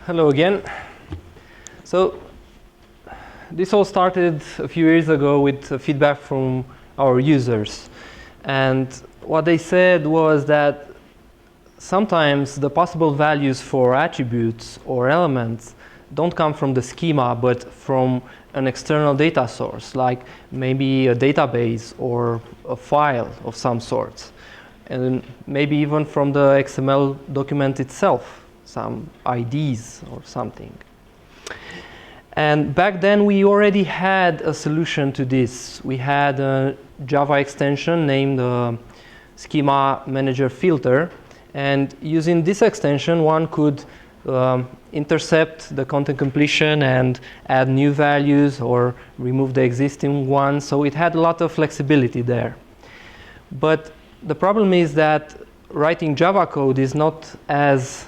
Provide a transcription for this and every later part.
Hello again. So this all started a few years ago with feedback from our users. And what they said was that sometimes the possible values for attributes or elements don't come from the schema, but from an external data source, like maybe a database or a file of some sort. And maybe even from the XML document itself, some IDs or something. And back then we already had a solution to this. We had a Java extension named Schema Manager Filter, and using this extension one could intercept the content completion and add new values or remove the existing ones, so it had a lot of flexibility there. But the problem is that writing Java code is not as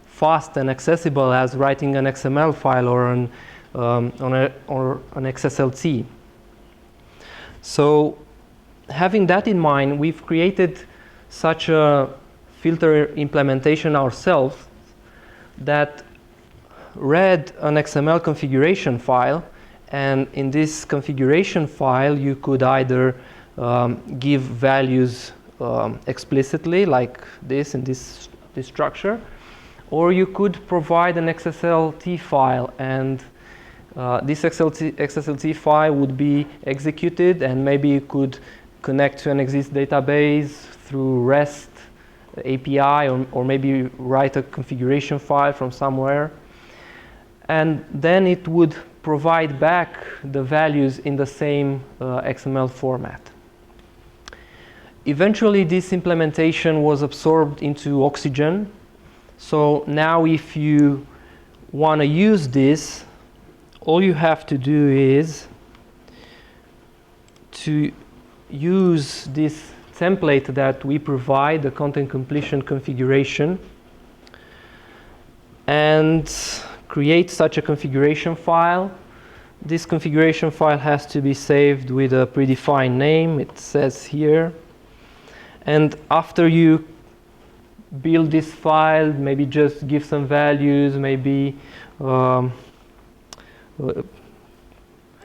fast and accessible as writing an XML file or an XSLT. So having that in mind, we've created such a filter implementation ourselves that read an XML configuration file, and in this configuration file you could either give values explicitly, like this in this structure, or you could provide an XSLT file, and this XSLT file would be executed, and maybe you could connect to an existing database through REST API, or maybe write a configuration file from somewhere, and then it would provide back the values in the same XML format. Eventually this implementation was absorbed into oXygen. So now if you want to use this, all you have to do is to use this template that we provide, the content completion configuration, and create such a configuration file. This configuration file has to be saved with a predefined name, it says here. And after you build this file, maybe just give some values, maybe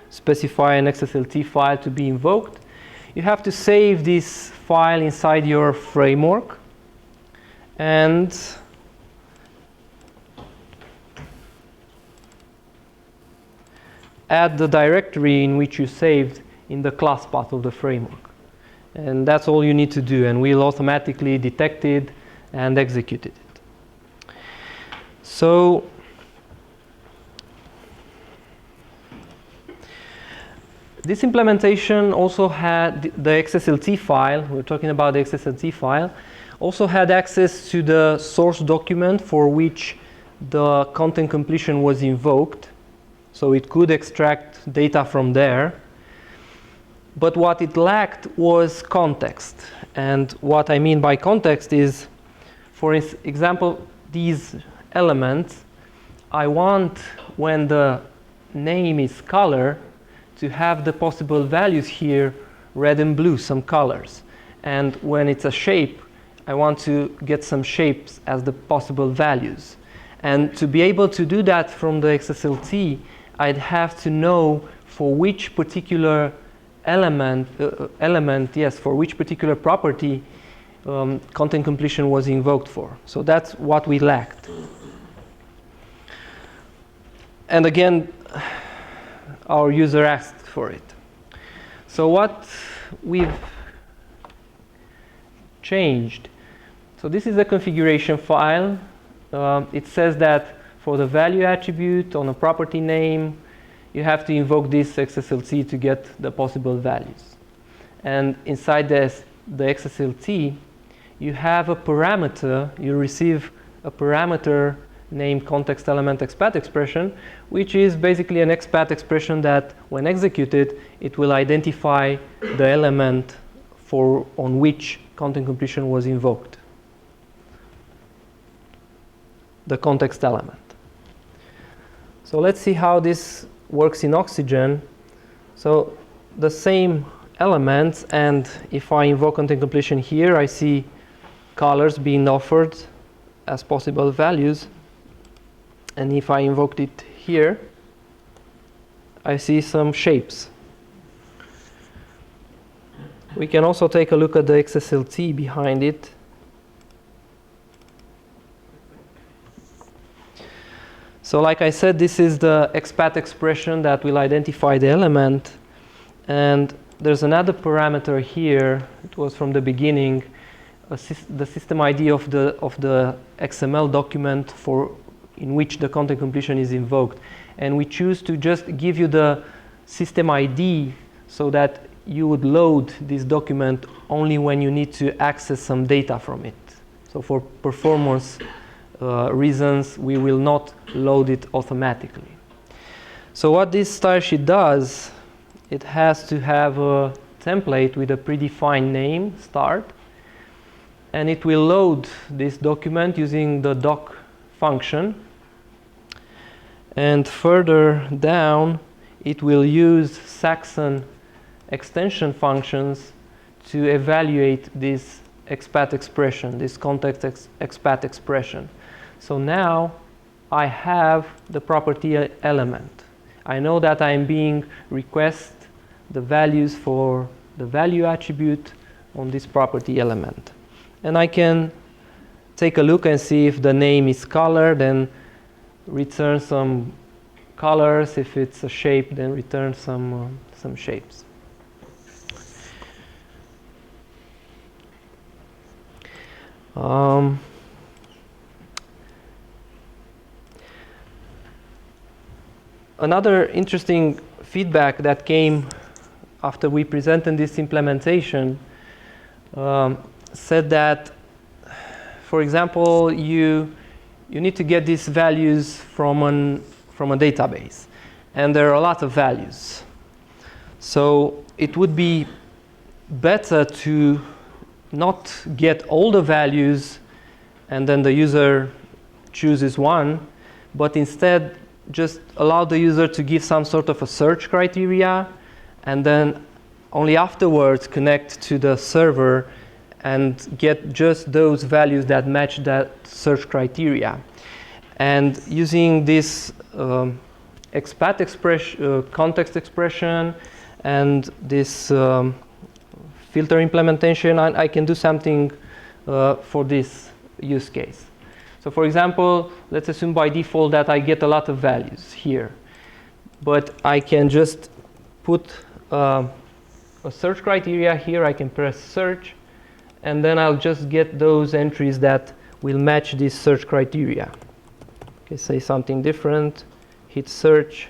specify an XSLT file to be invoked, you have to save this file inside your framework and add the directory in which you saved in the class path of the framework. And that's all you need to do, and we'll automatically detect it and execute it. So this implementation also had the XSLT file. We're talking about the XSLT file. Also had access to the source document for which the content completion was invoked. So it could extract data from there. But what it lacked was context. And what I mean by context is, for example, these elements, I want, when the name is color, to have the possible values here, red and blue, some colors. And when it's a shape, I want to get some shapes as the possible values. And to be able to do that from the XSLT, I'd have to know for which particular for which particular property content completion was invoked for. So that's what we lacked. And again, our user asked for it. So what we've changed. So this is a configuration file. It says that for the value attribute on a property name, you have to invoke this XSLT to get the possible values. And inside the XSLT, you have a parameter, you receive a parameter named context element expatExpression, which is basically an expatExpression that when executed, it will identify the element on which content completion was invoked. The context element. So let's see how this works in oXygen. So the same elements, and if I invoke content completion here, I see colors being offered as possible values. And if I invoked it here, I see some shapes. We can also take a look at the XSLT behind it. So like I said, this is the expatExpression that will identify the element. And there's another parameter here. It was from the beginning, the system ID of the XML document in which the content completion is invoked. And we choose to just give you the system ID so that you would load this document only when you need to access some data from it. So for performance reasons, we will not load it automatically. So what this style sheet does, it has to have a template with a predefined name, start, and it will load this document using the doc function. And further down, it will use Saxon extension functions to evaluate this expatExpression, this context expatExpression. So now I have the property element. I know that I'm being request the values for the value attribute on this property element. And I can take a look and see if the name is colored, then return some colors. If it's a shape, then return some shapes. Another interesting feedback that came after we presented this implementation said that, for example, you need to get these values from a database, and there are a lot of values. So it would be better to not get all the values and then the user chooses one, but instead just allow the user to give some sort of a search criteria, and then only afterwards connect to the server and get just those values that match that search criteria. And using this expatExpression, context expression, and this filter implementation, I can do something for this use case. So for example, let's assume by default that I get a lot of values here. But I can just put a search criteria here. I can press search, and then I'll just get those entries that will match this search criteria. Okay, say something different, hit search,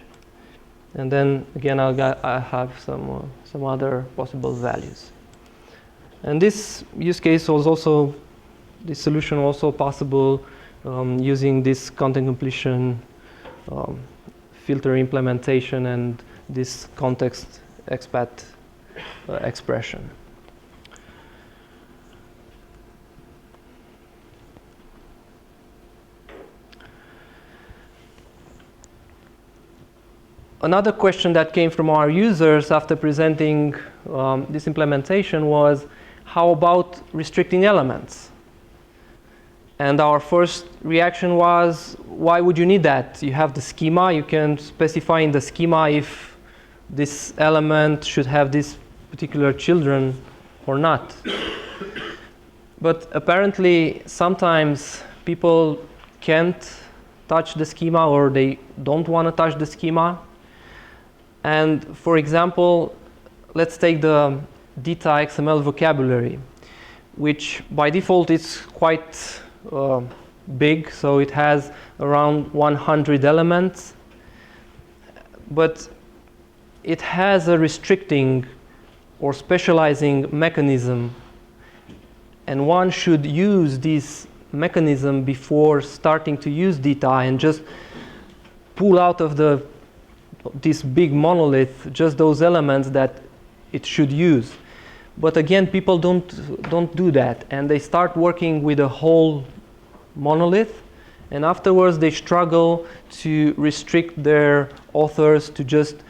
and then again I have some other possible values. And this use case was also, this solution was also possible using this content completion filter implementation and this context expatExpression. Another question that came from our users after presenting this implementation was, how about restricting elements? And our first reaction was, why would you need that? You have the schema. You can specify in the schema if this element should have these particular children or not. But apparently, sometimes people can't touch the schema, or they don't want to touch the schema. And for example, let's take the data XML vocabulary, which by default is quite big, so it has around 100 elements, but it has a restricting or specializing mechanism, and one should use this mechanism before starting to use data and just pull out of this big monolith just those elements that it should use. But again, people don't do that, and they start working with a whole monolith, and afterwards they struggle to restrict their authors to just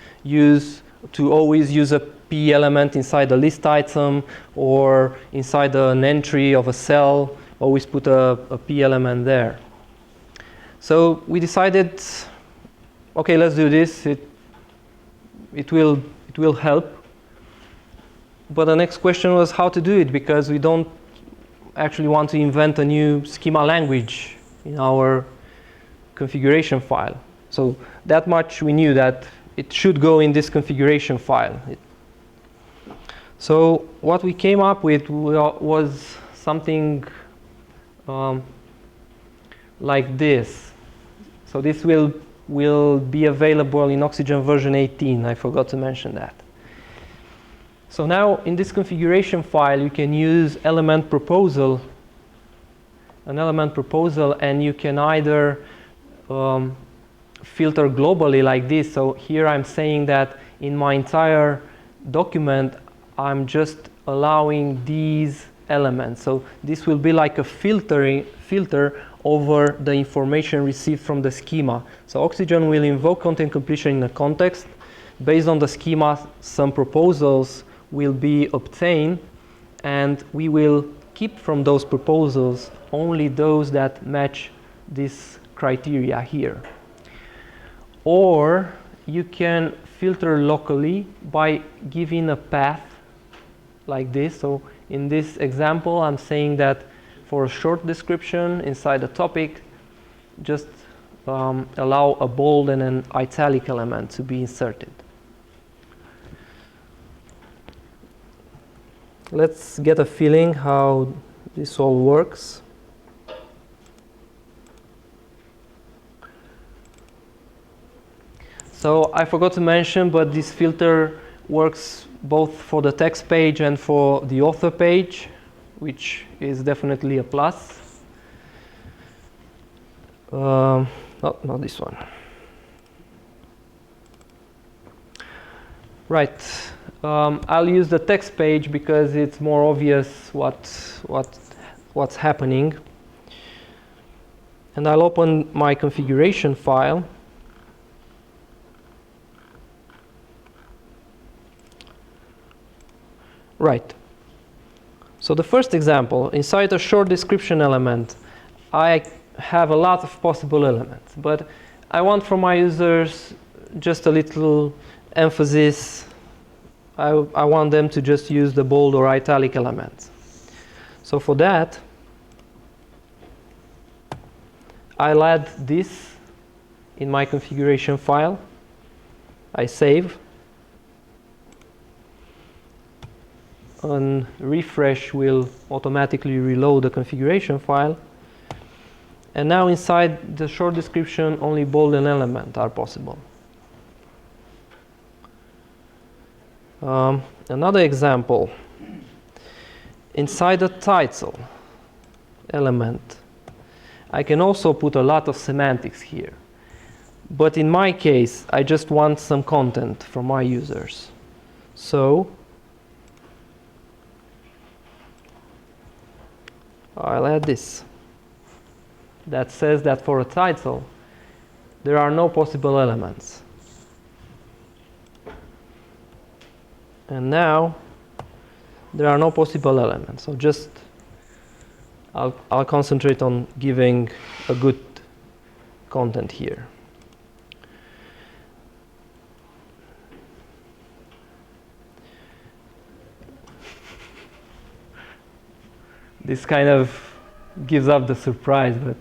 always use a P element inside a list item, or inside an entry of a cell, always put a P element there. So we decided, okay, let's do this. It will help. But the next question was how to do it, because we don't actually want to invent a new schema language in our configuration file. So that much we knew, that it should go in this configuration file. So what we came up with was something like this. So this will be available in oXygen version 18. I forgot to mention that. So now in this configuration file, you can use an element proposal, and you can either filter globally like this. So here I'm saying that in my entire document, I'm just allowing these elements. So this will be like a filter over the information received from the schema. So oXygen will invoke content completion in a context. Based on the schema, some proposals will be obtained, and we will keep from those proposals only those that match this criteria here. Or you can filter locally by giving a path like this. So in this example, I'm saying that for a short description inside the topic, just allow a bold and an italic element to be inserted. Let's get a feeling how this all works. So I forgot to mention, but this filter works both for the text page and for the author page, which is definitely a plus. Not this one. Right. I'll use the text page because it's more obvious what's happening. And I'll open my configuration file. Right. So the first example, inside a short description element, I have a lot of possible elements, but I want from my users just a little emphasis. I want them to just use the bold or italic elements. So for that, I'll add this in my configuration file. I save. On refresh will automatically reload the configuration file. And now inside the short description, only bold and element are possible. Another example, inside the title element, I can also put a lot of semantics here. But in my case, I just want some content from my users. So I'll add this. That says that for a title, there are no possible elements. And now there are no possible elements. So just I'll concentrate on giving a good content here. This kind of gives up the surprise, but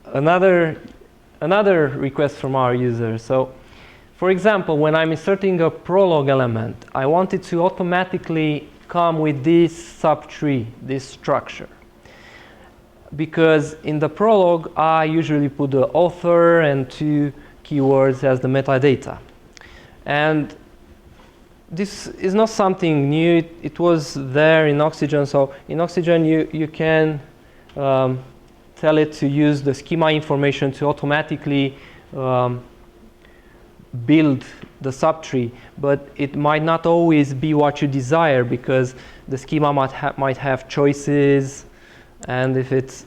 another request from our users. So for example, when I'm inserting a prologue element, I want it to automatically come with this subtree, this structure. Because in the prologue, I usually put the author and 2 keywords as the metadata. And this is not something new. It was there in oXygen. So in oXygen, you can tell it to use the schema information to automatically build the subtree, but it might not always be what you desire, because the schema might have choices, and if it's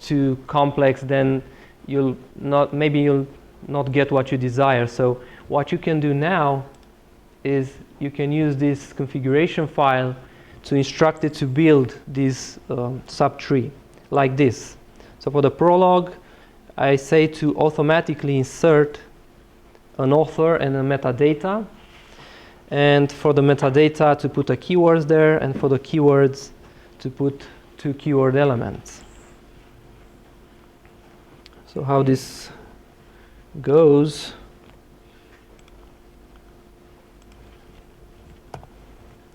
too complex, then maybe you'll not get what you desire. So what you can do now is you can use this configuration file to instruct it to build this subtree like this. So for the prologue, I say to automatically insert an author and a metadata. And for the metadata to put a keywords there, and for the keywords to put 2 keyword elements. So how this goes,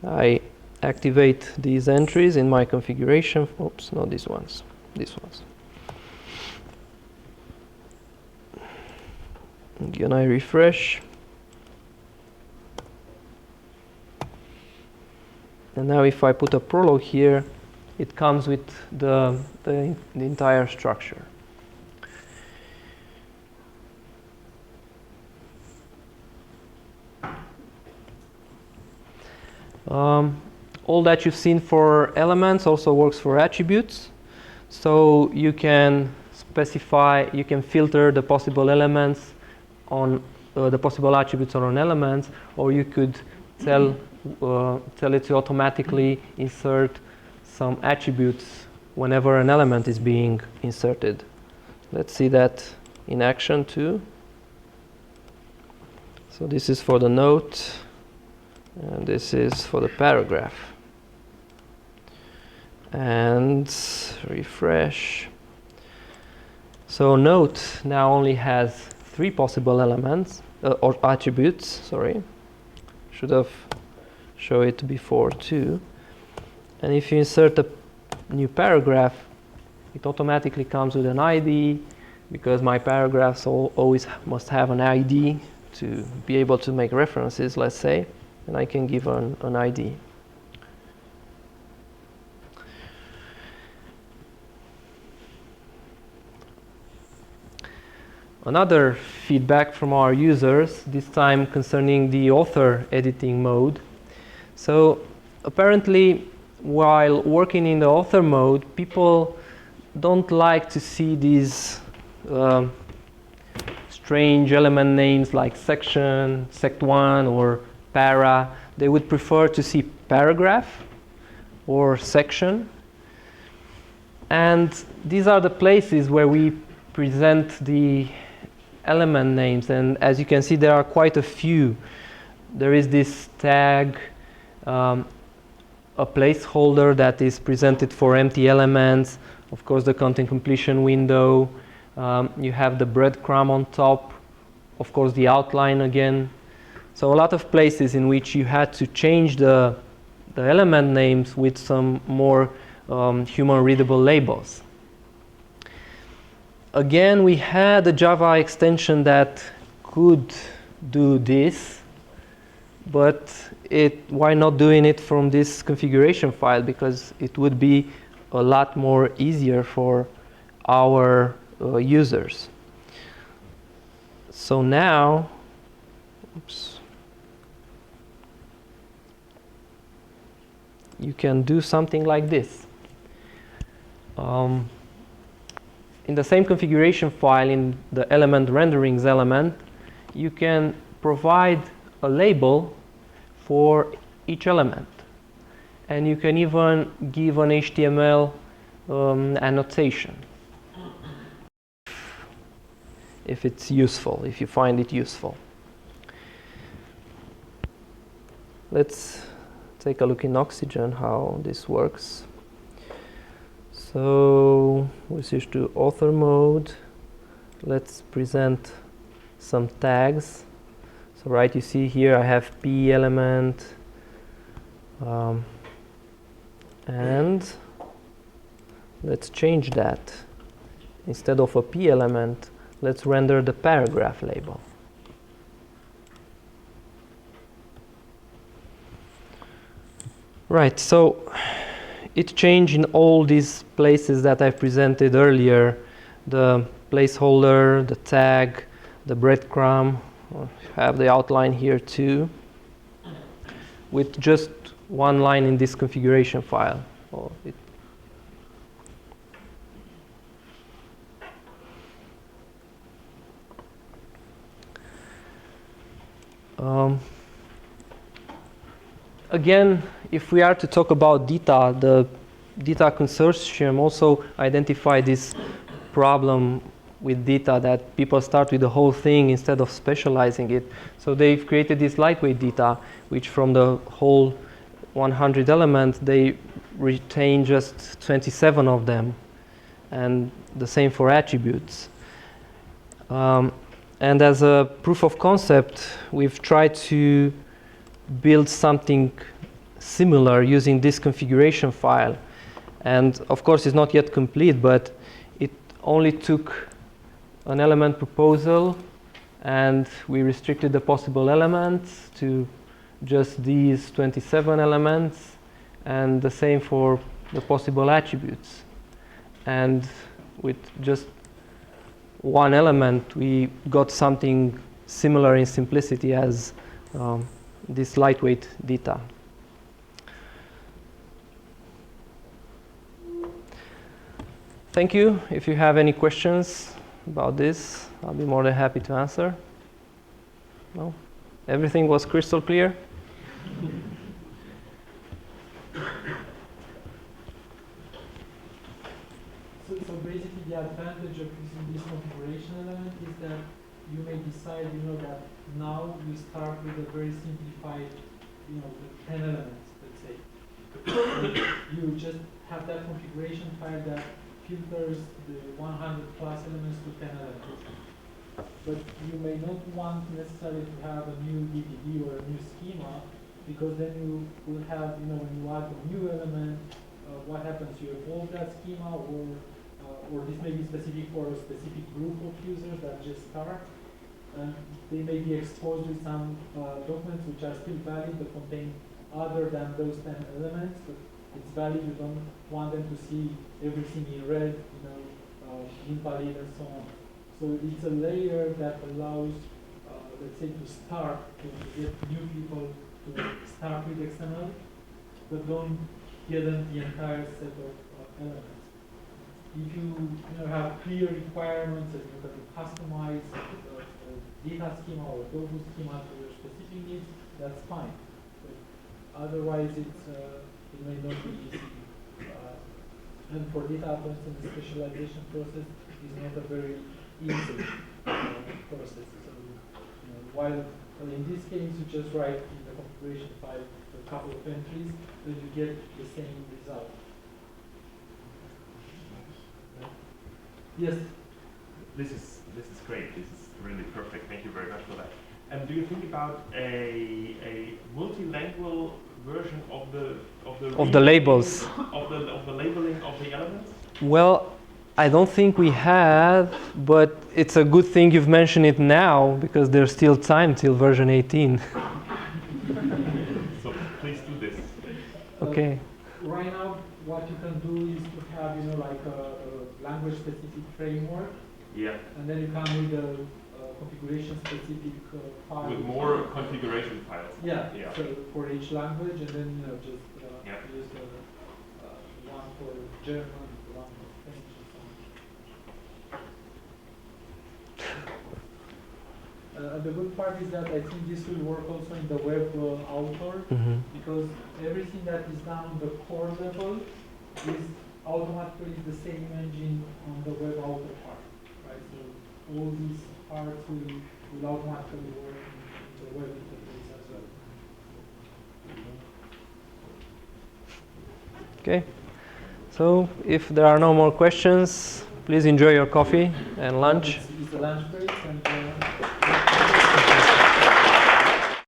I activate these entries in my configuration. Oops, not these ones, these ones. Again, I refresh. And now if I put a prologue here, it comes with the entire structure. All that you've seen for elements also works for attributes. So you can specify, you can filter the possible elements on the possible attributes on elements, or you could tell it to automatically insert some attributes whenever an element is being inserted. Let's see that in action too. So this is for the note, and this is for the paragraph. And refresh. So note now only has 3 possible elements, or attributes, sorry. Should have shown it before too. And if you insert a new paragraph, it automatically comes with an ID, because my paragraphs always must have an ID to be able to make references, let's say, and I can give an ID. Another feedback from our users, this time concerning the author editing mode. So apparently, while working in the author mode, people don't like to see these strange element names like section, sect1, or para. They would prefer to see paragraph or section. And these are the places where we present the element names, and as you can see, there are quite a few. There is this tag, a placeholder that is presented for empty elements, of course the content completion window, you have the breadcrumb on top, of course the outline again. So a lot of places in which you had to change the element names with some more human readable labels. Again, we had a Java extension that could do this, but why not doing it from this configuration file? Because it would be a lot more easier for our users. So now, oops, you can do something like this. In the same configuration file, in the element renderings element, you can provide a label for each element. And you can even give an HTML annotation if it's useful, if you find it useful. Let's take a look in oXygen how this works. So we switch to author mode. Let's present some tags. So right, you see here I have P element, and let's change that. Instead of a P element, let's render the paragraph label. Right, so it changed in all these places that I presented earlier. The placeholder, the tag, the breadcrumb, have the outline here too, with just one line in this configuration file. Again, if we are to talk about data, the data consortium also identified this problem with data that people start with the whole thing instead of specializing it. So they've created this lightweight data, which from the whole 100 elements, they retain just 27 of them. And the same for attributes. And as a proof of concept, we've tried to build something similar using this configuration file. And of course, it's not yet complete, but it only took an element proposal, and we restricted the possible elements to just these 27 elements, and the same for the possible attributes. And with just one element, we got something similar in simplicity as this lightweight data. Thank you. If you have any questions about this, I'll be more than happy to answer. No? Everything was crystal clear? So basically the advantage of using this configuration element is that you may decide, that now you start with a very simplified, with 10 elements, let's say. You just have that configuration file that filters the 100 plus elements to 10 elements. But you may not want necessarily to have a new DTD or a new schema, because then you will have, when you add a new element, what happens? You evolve that schema, or this may be specific for a specific group of users that just start. And they may be exposed with some documents which are still valid but contain other than those 10 elements. But it's valid, you don't want them to see everything in red, invalid and so on. So it's a layer that allows, let's say, to start, to get new people to start with XML, but don't give them the entire set of elements. If you have clear requirements that you can customize the data schema or tofu schema to your specific needs, that's fine. But otherwise, it may not be easy. And for data, for instance, the specialization process is not a very easy process. So, while in this case, you just write in the configuration file a couple of entries, then you get the same result. Yes. This is great. This is really perfect. Thank you very much for that. And do you think about a multilingual version of the labels of the labeling of the elements? Well, I don't think we have, but it's a good thing you've mentioned it now, because there's still time till version 18. So please do this. Okay. Right now, what you can do is to have, like a language-specific framework. Yeah. And then you come with a configuration-specific file. With more configuration files. Yeah. Yeah. So for each language, and then just yeah. use one for German, one for French, and so on. The good part is that I think this will work also in the web author, because everything that is done on the core level is automatically the same engine on the web author part, right? So all these parts will automatically work in the web interface as well. Okay. So if there are no more questions, please enjoy your coffee and lunch. It's the lunch break, and